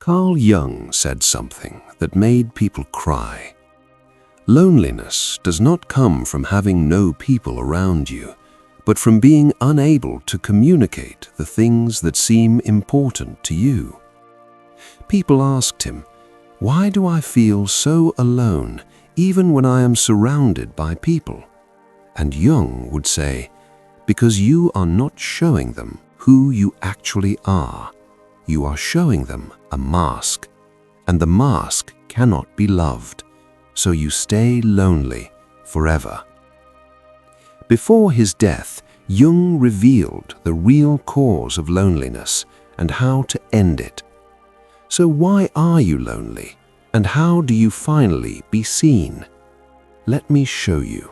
Carl Jung said something that made people cry. Loneliness does not come from having no people around you, but from being unable to communicate the things that seem important to you. People asked him, "Why do I feel so alone even when I am surrounded by people?" And Jung would say, "Because you are not showing them who you actually are. You are showing them a mask, and the mask cannot be loved, so you stay lonely forever." Before his death, Jung revealed the real cause of loneliness and how to end it. So why are you lonely, and how do you finally be seen? Let me show you.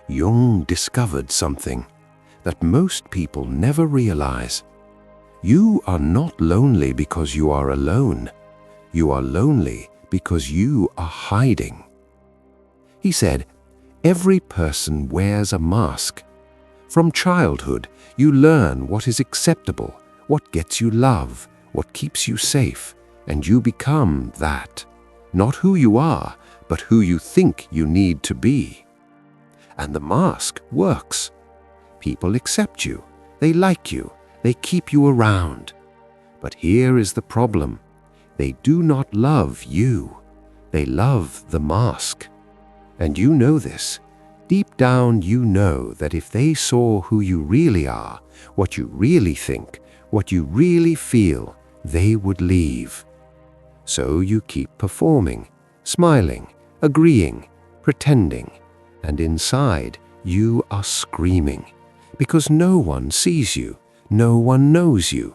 Jung discovered something that most people never realize. You are not lonely because you are alone. You are lonely because you are hiding. He said, every person wears a mask. From childhood, you learn what is acceptable, what gets you love, what keeps you safe, and you become that. Not who you are, but who you think you need to be. And the mask works. People accept you, they like you, they keep you around. But here is the problem. They do not love you. They love the mask. And you know this. Deep down you know that if they saw who you really are, what you really think, what you really feel, they would leave. So you keep performing, smiling, agreeing, pretending, and inside you are screaming, because no one sees you, no one knows you.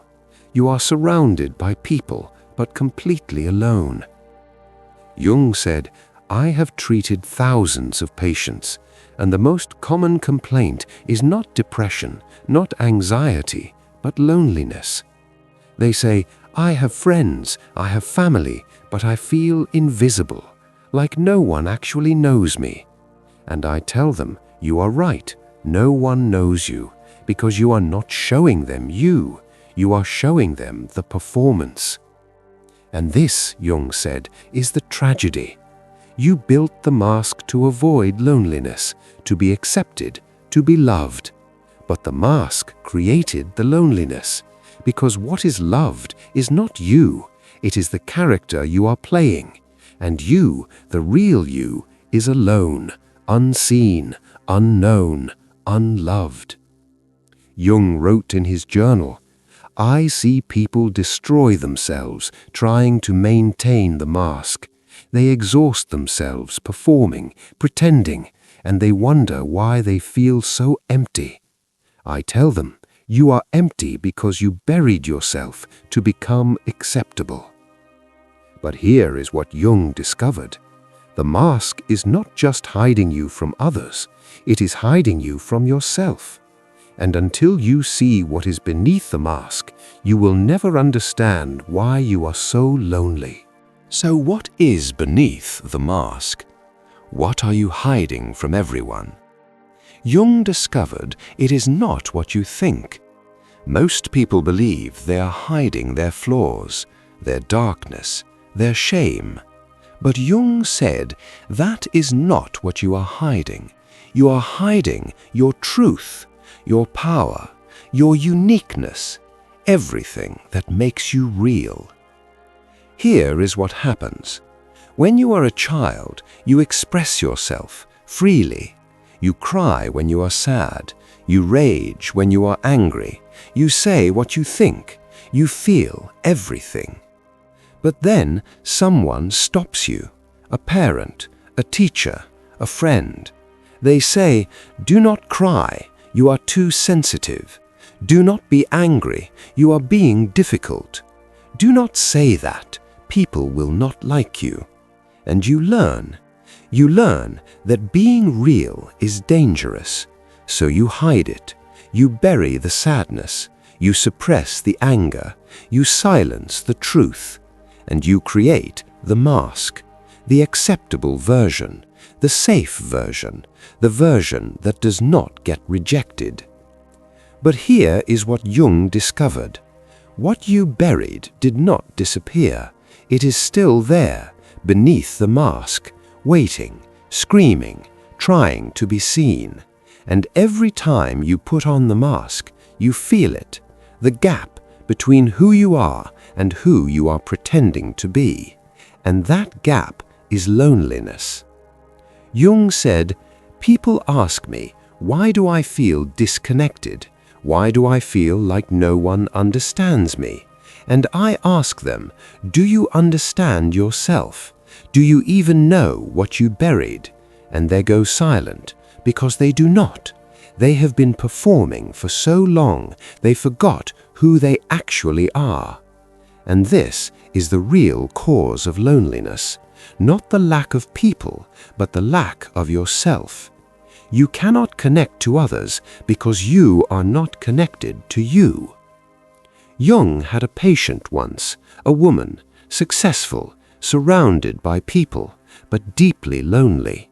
You are surrounded by people, but completely alone. Jung said, I have treated thousands of patients, and the most common complaint is not depression, not anxiety, but loneliness. They say, I have friends, I have family, but I feel invisible, like no one actually knows me. And I tell them, you are right, no one knows you, because you are not showing them you are showing them the performance. And this, Jung said, is the tragedy. You built the mask to avoid loneliness, to be accepted, to be loved. But the mask created the loneliness, because what is loved is not you, it is the character you are playing. And you, the real you, is alone, unseen, unknown, unloved. Jung wrote in his journal, I see people destroy themselves trying to maintain the mask. They exhaust themselves performing, pretending, and they wonder why they feel so empty. I tell them, you are empty because you buried yourself to become acceptable. But here is what Jung discovered. The mask is not just hiding you from others, it is hiding you from yourself. And until you see what is beneath the mask, you will never understand why you are so lonely. So what is beneath the mask? What are you hiding from everyone? Jung discovered it is not what you think. Most people believe they are hiding their flaws, their darkness, their shame. But Jung said that is not what you are hiding. You are hiding your truth, your power, your uniqueness, everything that makes you real. Here is what happens. When you are a child, you express yourself freely. You cry when you are sad. You rage when you are angry. You say what you think. You feel everything. But then someone stops you, a parent, a teacher, a friend. They say, do not cry, you are too sensitive. Do not be angry, you are being difficult. Do not say that, people will not like you. And you learn that being real is dangerous. So you hide it, you bury the sadness, you suppress the anger, you silence the truth. And you create the mask, the acceptable version, the safe version, the version that does not get rejected. But here is what Jung discovered. What you buried did not disappear. It is still there, beneath the mask, waiting, screaming, trying to be seen. And every time you put on the mask, you feel it, the gap between who you are and who you are pretending to be. And that gap is loneliness. Jung said, "People ask me, why do I feel disconnected? Why do I feel like no one understands me? And I ask them, do you understand yourself? Do you even know what you buried?" And they go silent, because they do not. They have been performing for so long, they forgot who they actually are. And this is the real cause of loneliness, not the lack of people, but the lack of yourself. You cannot connect to others because you are not connected to you. Jung had a patient once, a woman, successful, surrounded by people, but deeply lonely.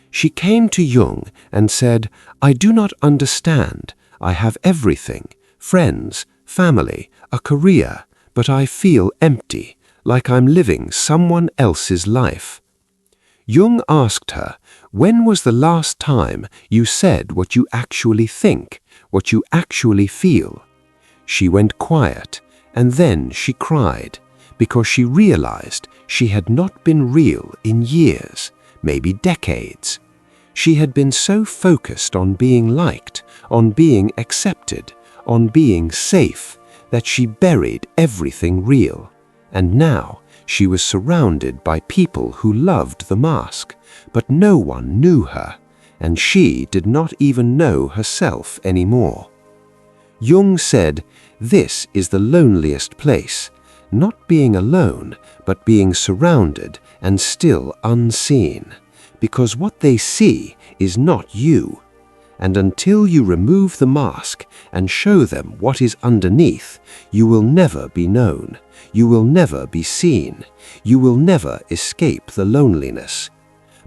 She came to Jung and said, "I do not understand. I have everything, friends, family, a career, but I feel empty, like I'm living someone else's life." Jung asked her, "When was the last time you said what you actually think, what you actually feel?" She went quiet, and then she cried, because she realized she had not been real in years, maybe decades. She had been so focused on being liked, on being accepted, on being safe, that she buried everything real. And now she was surrounded by people who loved the mask, but no one knew her, and she did not even know herself anymore. Jung said, "This is the loneliest place, not being alone, but being surrounded and still unseen, because what they see is not you. And until you remove the mask and show them what is underneath, you will never be known, you will never be seen, you will never escape the loneliness."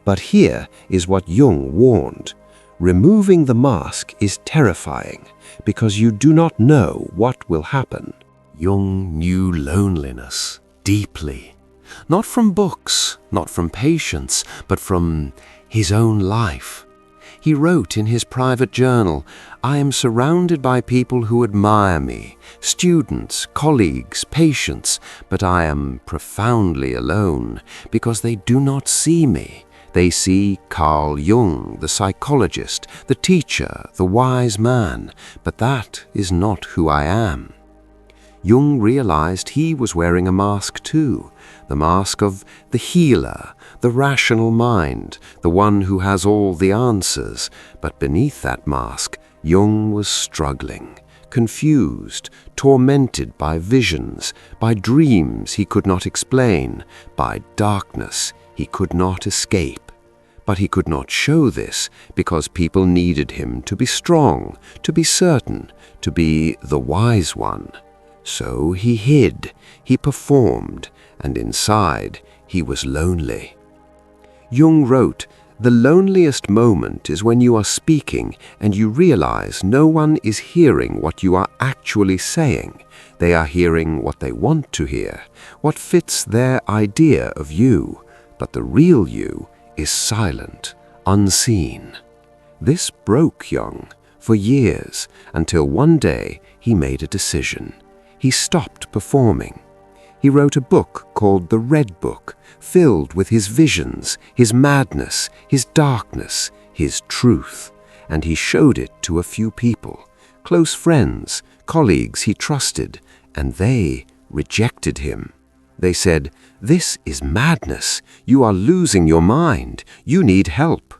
But here is what Jung warned. Removing the mask is terrifying, because you do not know what will happen. Jung knew loneliness deeply, not from books, not from patients, but from his own life. He wrote in his private journal, "I am surrounded by people who admire me, students, colleagues, patients, but I am profoundly alone because they do not see me. They see Carl Jung, the psychologist, the teacher, the wise man, but that is not who I am." Jung realized he was wearing a mask too, the mask of the healer, the rational mind, the one who has all the answers. But beneath that mask, Jung was struggling, confused, tormented by visions, by dreams he could not explain, by darkness he could not escape. But he could not show this because people needed him to be strong, to be certain, to be the wise one. So he hid, he performed, and inside he was lonely. Jung wrote, "The loneliest moment is when you are speaking and you realize no one is hearing what you are actually saying. They are hearing what they want to hear, what fits their idea of you, but the real you is silent, unseen." This broke Jung for years, until one day he made a decision. He stopped performing. He wrote a book called The Red Book, filled with his visions, his madness, his darkness, his truth, and he showed it to a few people, close friends, colleagues he trusted, and they rejected him. They said, "This is madness. You are losing your mind. You need help."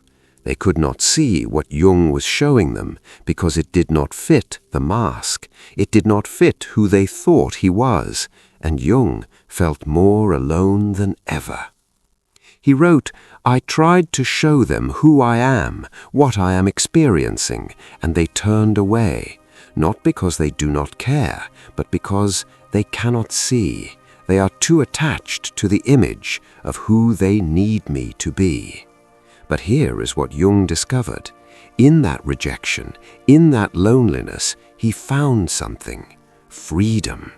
They could not see what Jung was showing them because it did not fit the mask. It did not fit who they thought he was, and Jung felt more alone than ever. He wrote, "I tried to show them who I am, what I am experiencing, and they turned away, not because they do not care, but because they cannot see. They are too attached to the image of who they need me to be." But here is what Jung discovered. In that rejection, in that loneliness, he found something: freedom.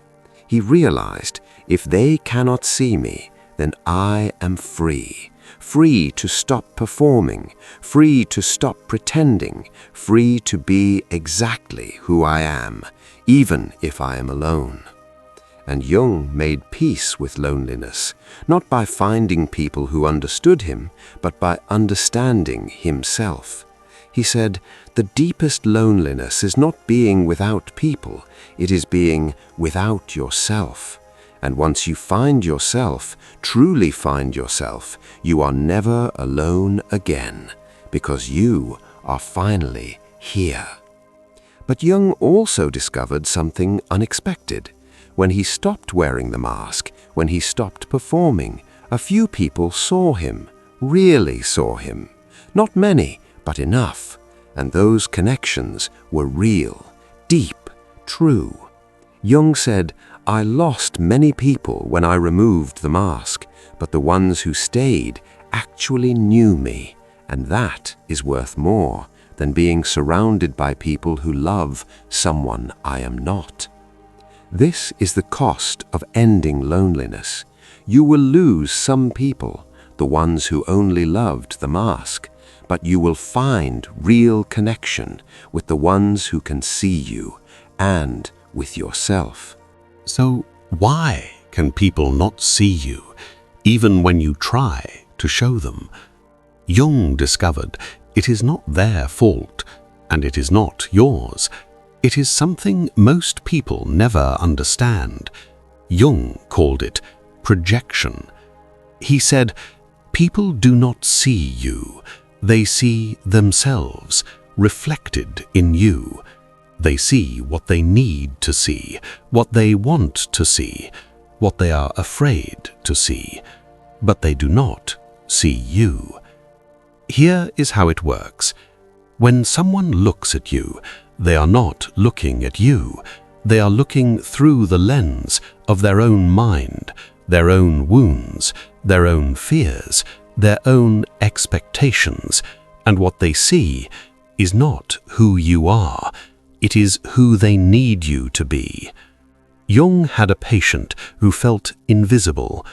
He realized If they cannot see me, then I am free. Free to stop performing, free to stop pretending, free to be exactly who I am, even if I am alone. And Jung made peace with loneliness, not by finding people who understood him, but by understanding himself. He said, the deepest loneliness is not being without people, it is being without yourself. And once you find yourself, truly find yourself, you are never alone again, because you are finally here. But Jung also discovered something unexpected. When he stopped wearing the mask, when he stopped performing, a few people saw him, really saw him. Not many, but enough. And those connections were real, deep, true. Jung said, I lost many people when I removed the mask, but the ones who stayed actually knew me, and that is worth more than being surrounded by people who love someone I am not. This is the cost of ending loneliness. You will lose some people, the ones who only loved the mask, but you will find real connection with the ones who can see you and with yourself. So why can people not see you, even when you try to show them? Jung discovered it is not their fault, and it is not yours. It is something most people never understand. Jung called it projection. He said, people do not see you. They see themselves reflected in you. They see what they need to see, what they want to see, what they are afraid to see, but they do not see you. Here is how it works. When someone looks at you, they are not looking at you. They are looking through the lens of their own mind, their own wounds, their own fears, their own expectations, and what they see is not who you are. It is who they need you to be. Jung had a patient who felt invisible.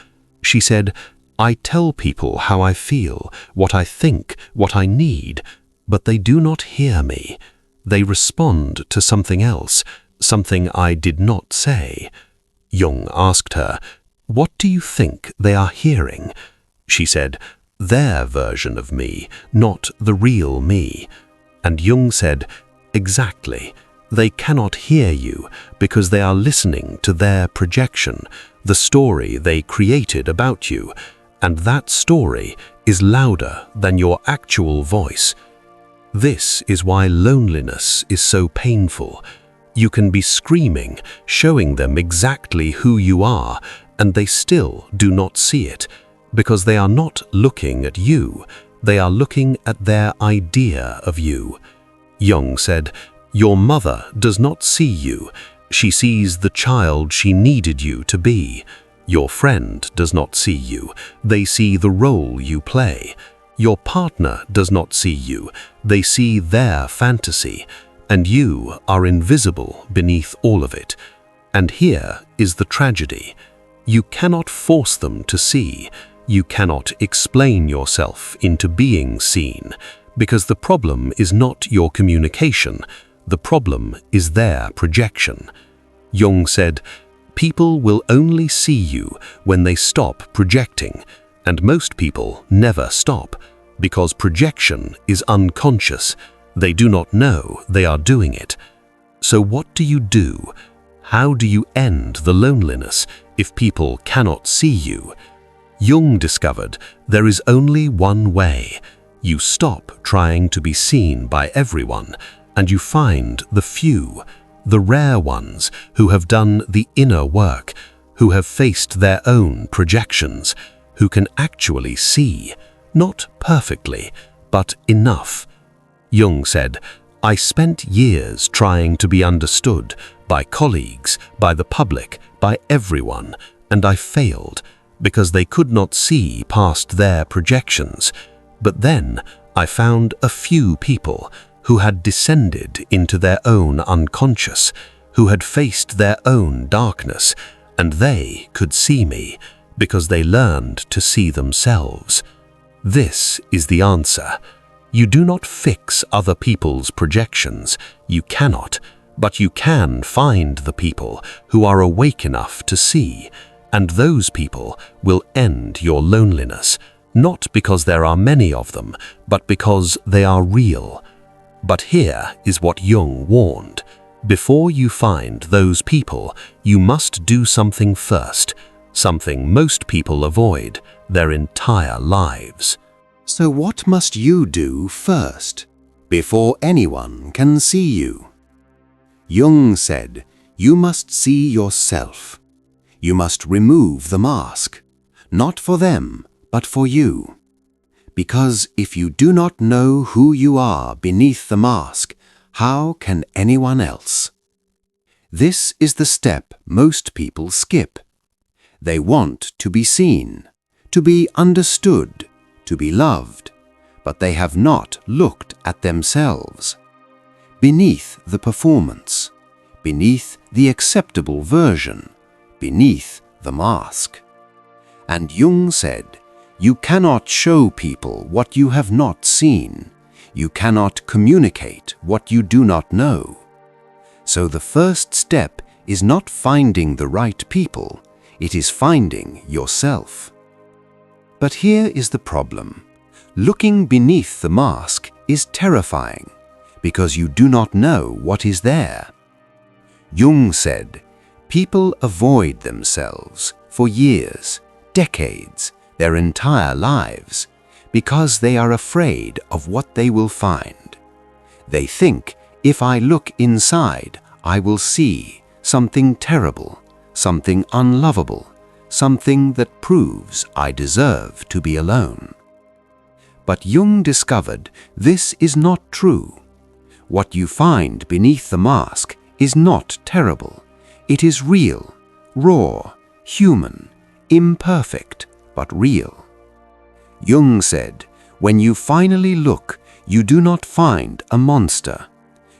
She said, I tell people how I feel, what I think, what I need, but they do not hear me. They respond to something else, something I did not say. Jung asked her, what do you think they are hearing? She said, their version of me, not the real me. And Jung said, exactly. They cannot hear you because they are listening to their projection, the story they created about you, and that story is louder than your actual voice. This is why loneliness is so painful. You can be screaming, showing them exactly who you are, and they still do not see it, because they are not looking at you, they are looking at their idea of you. Jung said, your mother does not see you. She sees the child she needed you to be. Your friend does not see you. They see the role you play. Your partner does not see you. They see their fantasy, and you are invisible beneath all of it. And here is the tragedy. You cannot force them to see. You cannot explain yourself into being seen, because the problem is not your communication. The problem is their projection. Jung said, people will only see you when they stop projecting, and most people never stop, because projection is unconscious. They do not know they are doing it. So what do you do? How do you end the loneliness if people cannot see you? Jung discovered there is only one way. You stop trying to be seen by everyone, and you find the few, the rare ones who have done the inner work, who have faced their own projections, who can actually see, not perfectly, but enough. Jung said, I spent years trying to be understood by colleagues, by the public, by everyone, and I failed because they could not see past their projections. But then I found a few people who had descended into their own unconscious, who had faced their own darkness, and they could see me because they learned to see themselves. This is the answer. You do not fix other people's projections. You cannot, but you can find the people who are awake enough to see, and those people will end your loneliness, not because there are many of them, but because they are real. But here is what Jung warned. Before you find those people, you must do something first, something most people avoid their entire lives. So what must you do first, before anyone can see you? Jung said, you must see yourself. You must remove the mask, not for them, but for you. Because if you do not know who you are beneath the mask, how can anyone else? This is the step most people skip. They want to be seen, to be understood, to be loved, but they have not looked at themselves. Beneath the performance, beneath the acceptable version, beneath the mask. And Jung said, you cannot show people what you have not seen. You cannot communicate what you do not know. So the first step is not finding the right people, it is finding yourself. But here is the problem. Looking beneath the mask is terrifying because you do not know what is there. Jung said, people avoid themselves for years, decades, their entire lives, because they are afraid of what they will find. They think, if I look inside, I will see something terrible, something unlovable, something that proves I deserve to be alone. But Jung discovered this is not true. What you find beneath the mask is not terrible. It is real, raw, human, imperfect, but real. Jung said, when you finally look, you do not find a monster.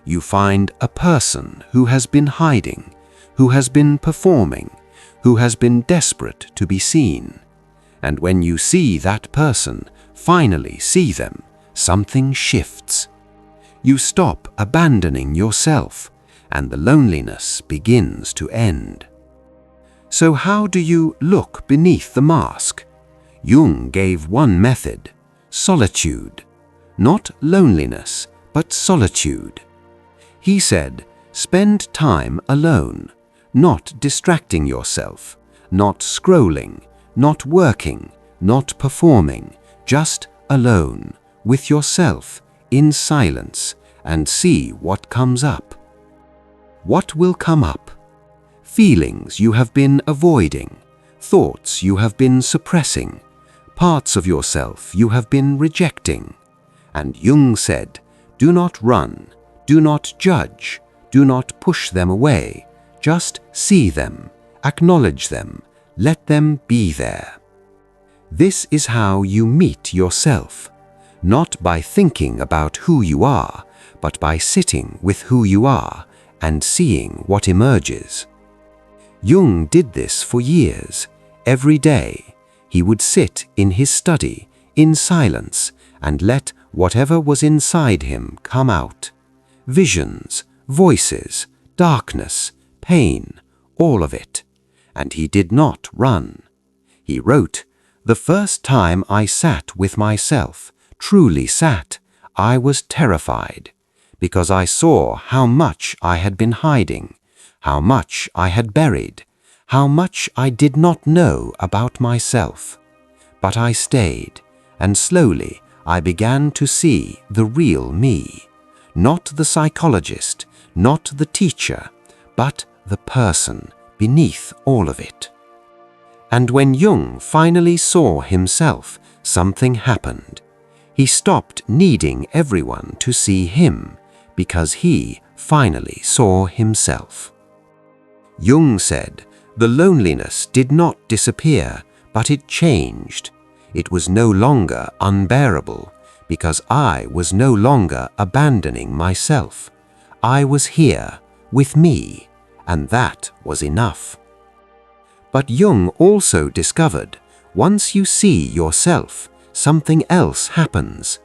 You find a person who has been hiding, who has been performing, who has been desperate to be seen. And when you see that person, finally see them, something shifts. You stop abandoning yourself, and the loneliness begins to end. So how do you look beneath the mask? Jung gave one method, solitude. Not loneliness, but solitude. He said, spend time alone, not distracting yourself, not scrolling, not working, not performing, just alone, with yourself, in silence, and see what comes up. What will come up? Feelings you have been avoiding, thoughts you have been suppressing, parts of yourself you have been rejecting. And Jung said, do not run, do not judge, do not push them away, just see them, acknowledge them, let them be there. This is how you meet yourself, not by thinking about who you are, but by sitting with who you are and seeing what emerges. Jung did this for years. Every day, he would sit in his study, in silence, and let whatever was inside him come out. Visions, voices, darkness, pain, all of it. And he did not run. He wrote, the first time I sat with myself, truly sat, I was terrified, because I saw how much I had been hiding, how much I had buried, how much I did not know about myself. But I stayed, and slowly I began to see the real me, not the psychologist, not the teacher, but the person beneath all of it. And when Jung finally saw himself, something happened. He stopped needing everyone to see him, because he finally saw himself. Jung said, the loneliness did not disappear, but it changed. It was no longer unbearable, because I was no longer abandoning myself. I was here, with me, and that was enough. But Jung also discovered, once you see yourself, something else happens.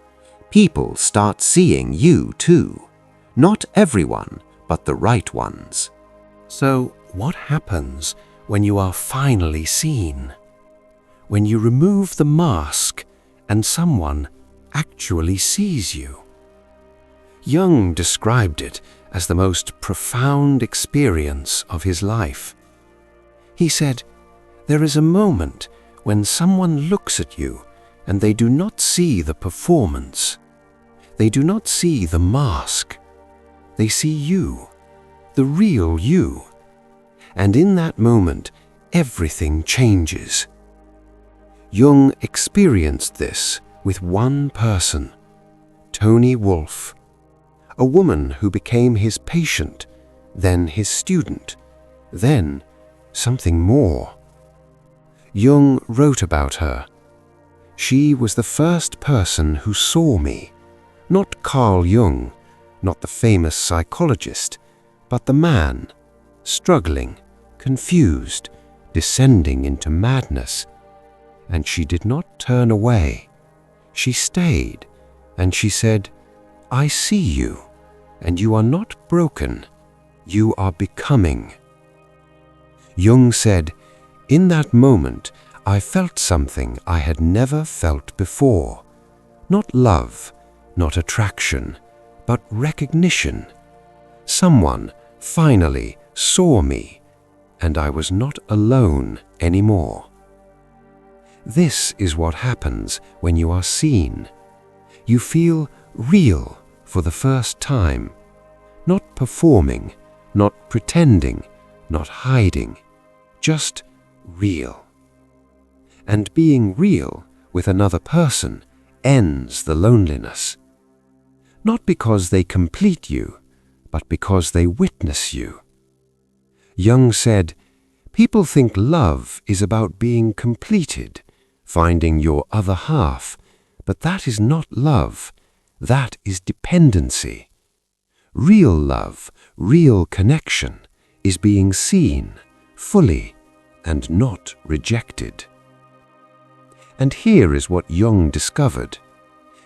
People start seeing you too. Not everyone, but the right ones. So, what happens when you are finally seen? When you remove the mask and someone actually sees you? Jung described it as the most profound experience of his life. He said, "There is a moment when someone looks at you and they do not see the performance. They do not see the mask. They see you, the real you. And in that moment, everything changes." Jung experienced this with one person, Toni Wolff, a woman who became his patient, then his student, then something more. Jung wrote about her. "She was the first person who saw me, not Carl Jung, not the famous psychologist, but the man, struggling, confused, descending into madness. And she did not turn away. She stayed, and she said, 'I see you, and you are not broken. You are becoming.'" Jung said, "In that moment, I felt something I had never felt before. Not love, not attraction, but recognition. Someone finally saw me, and I was not alone anymore." This is what happens when you are seen. You feel real for the first time, not performing, not pretending, not hiding, just real. And being real with another person ends the loneliness. Not because they complete you, but because they witness you. Jung said, "People think love is about being completed, finding your other half, but that is not love. That is dependency. Real love, real connection, is being seen fully and not rejected." And here is what Jung discovered.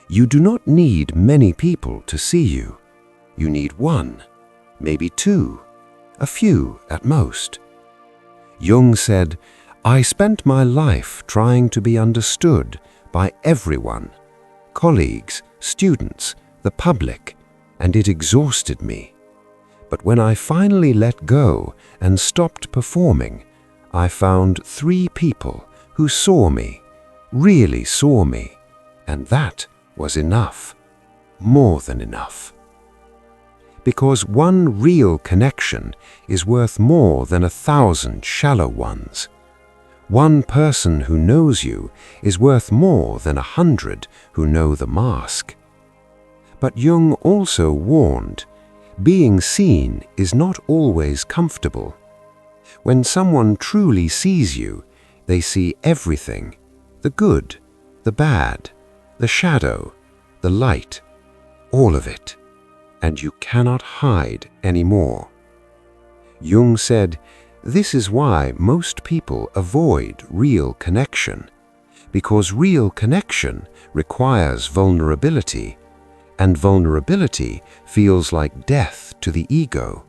You do not need many people to see you. You need one, maybe two, a few at most. Jung said, "I spent my life trying to be understood by everyone, colleagues, students, the public, and it exhausted me. But when I finally let go and stopped performing, I found 3 people who saw me, really saw me, and that was enough, more than enough." Because one real connection is worth more than 1,000 shallow ones. One person who knows you is worth more than 100 who know the mask. But Jung also warned, being seen is not always comfortable. When someone truly sees you, they see everything, the good, the bad, the shadow, the light, all of it, and you cannot hide anymore. Jung said, "This is why most people avoid real connection, because real connection requires vulnerability, and vulnerability feels like death to the ego.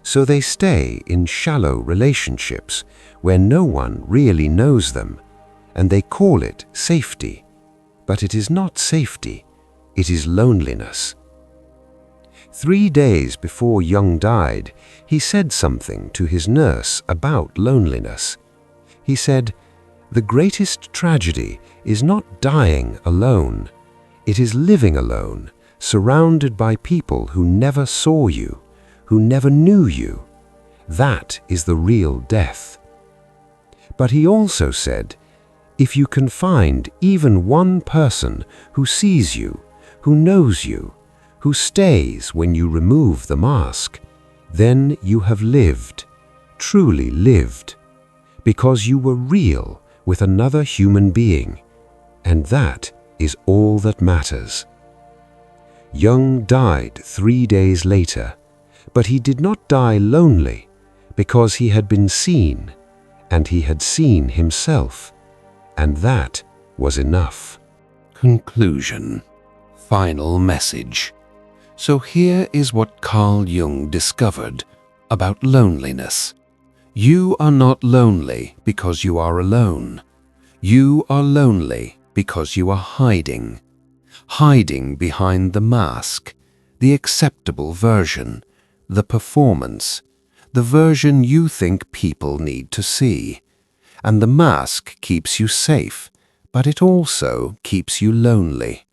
So they stay in shallow relationships where no one really knows them, and they call it safety. But it is not safety, it is loneliness." 3 days before Jung died, he said something to his nurse about loneliness. He said, "The greatest tragedy is not dying alone. It is living alone, surrounded by people who never saw you, who never knew you. That is the real death." But he also said, "If you can find even one person who sees you, who knows you, who stays when you remove the mask, then you have lived, truly lived, because you were real with another human being, and that is all that matters." Jung died 3 days later, but he did not die lonely, because he had been seen, and he had seen himself, and that was enough. Conclusion. Final message. So here is what Carl Jung discovered about loneliness. You are not lonely because you are alone. You are lonely because you are hiding. Hiding behind the mask, the acceptable version, the performance, the version you think people need to see. And the mask keeps you safe, but it also keeps you lonely.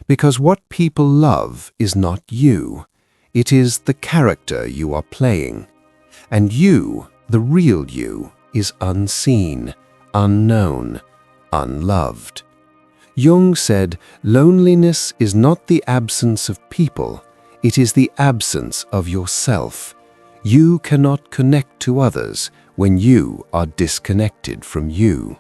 Because what people love is not you. It is the character you are playing. And you, the real you, is unseen, unknown, unloved. Jung said, loneliness is not the absence of people, it is the absence of yourself. You cannot connect to others when you are disconnected from you.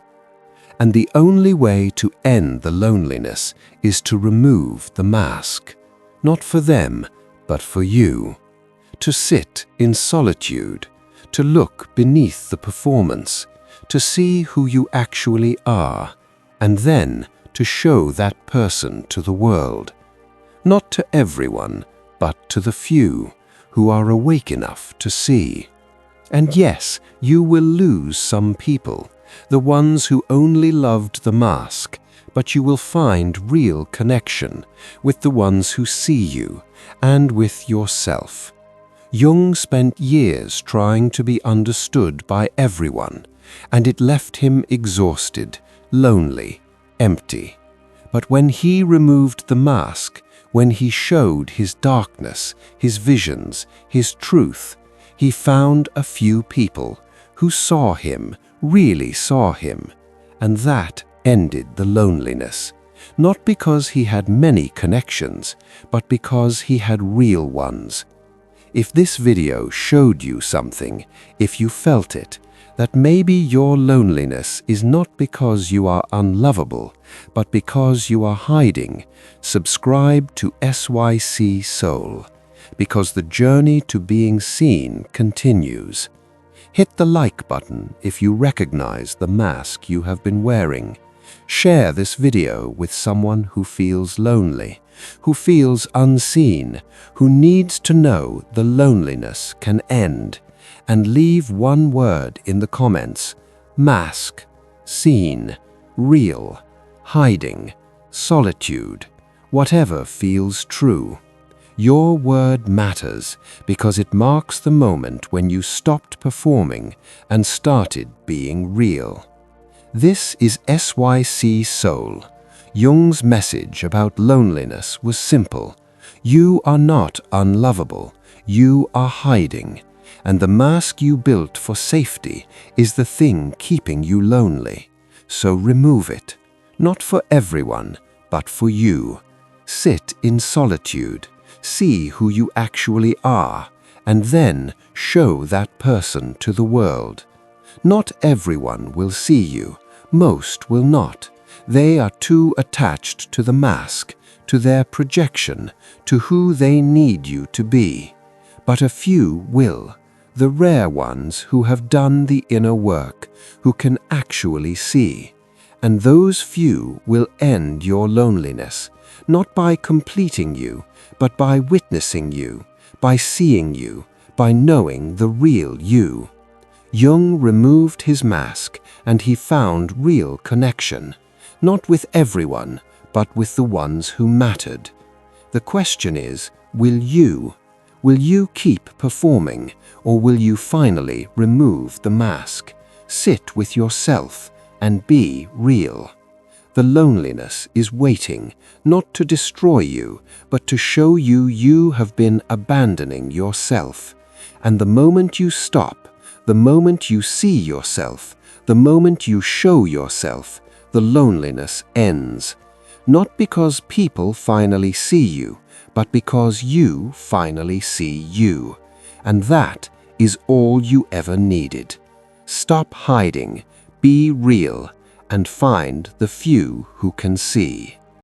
And the only way to end the loneliness is to remove the mask, not for them, but for you. To sit in solitude, to look beneath the performance, to see who you actually are, and then to show that person to the world. Not to everyone, but to the few who are awake enough to see. And yes, you will lose some people, the ones who only loved the mask, but you will find real connection with the ones who see you and with yourself. Jung spent years trying to be understood by everyone, and it left him exhausted, lonely, empty. But when he removed the mask, when he showed his darkness, his visions, his truth, he found a few people who saw him, really saw him, and that ended the loneliness, not because he had many connections, but because he had real ones. If this video showed you something, if you felt it, that maybe your loneliness is not because you are unlovable, but because you are hiding, subscribe to SYC Soul, because the journey to being seen continues. Hit the like button if you recognize the mask you have been wearing. Share this video with someone who feels lonely, who feels unseen, who needs to know the loneliness can end. And leave one word in the comments: mask, seen, real, hiding, solitude, whatever feels true. Your word matters because it marks the moment when you stopped performing and started being real. This is SYC Soul. Jung's message about loneliness was simple. You are not unlovable. You are hiding. And the mask you built for safety is the thing keeping you lonely. So remove it, not for everyone, but for you. Sit in solitude, see who you actually are, and then show that person to the world. Not everyone will see you, most will not. They are too attached to the mask, to their projection, to who they need you to be. But a few will. The rare ones who have done the inner work, who can actually see. And those few will end your loneliness, not by completing you, but by witnessing you, by seeing you, by knowing the real you. Jung removed his mask and he found real connection, not with everyone, but with the ones who mattered. The question is, will you keep performing, or will you finally remove the mask, sit with yourself, and be real? The loneliness is waiting, not to destroy you, but to show you you have been abandoning yourself. And the moment you stop, the moment you see yourself, the moment you show yourself, the loneliness ends. Not because people finally see you, but because you finally see you. And that is all you ever needed. Stop hiding, be real, and find the few who can see.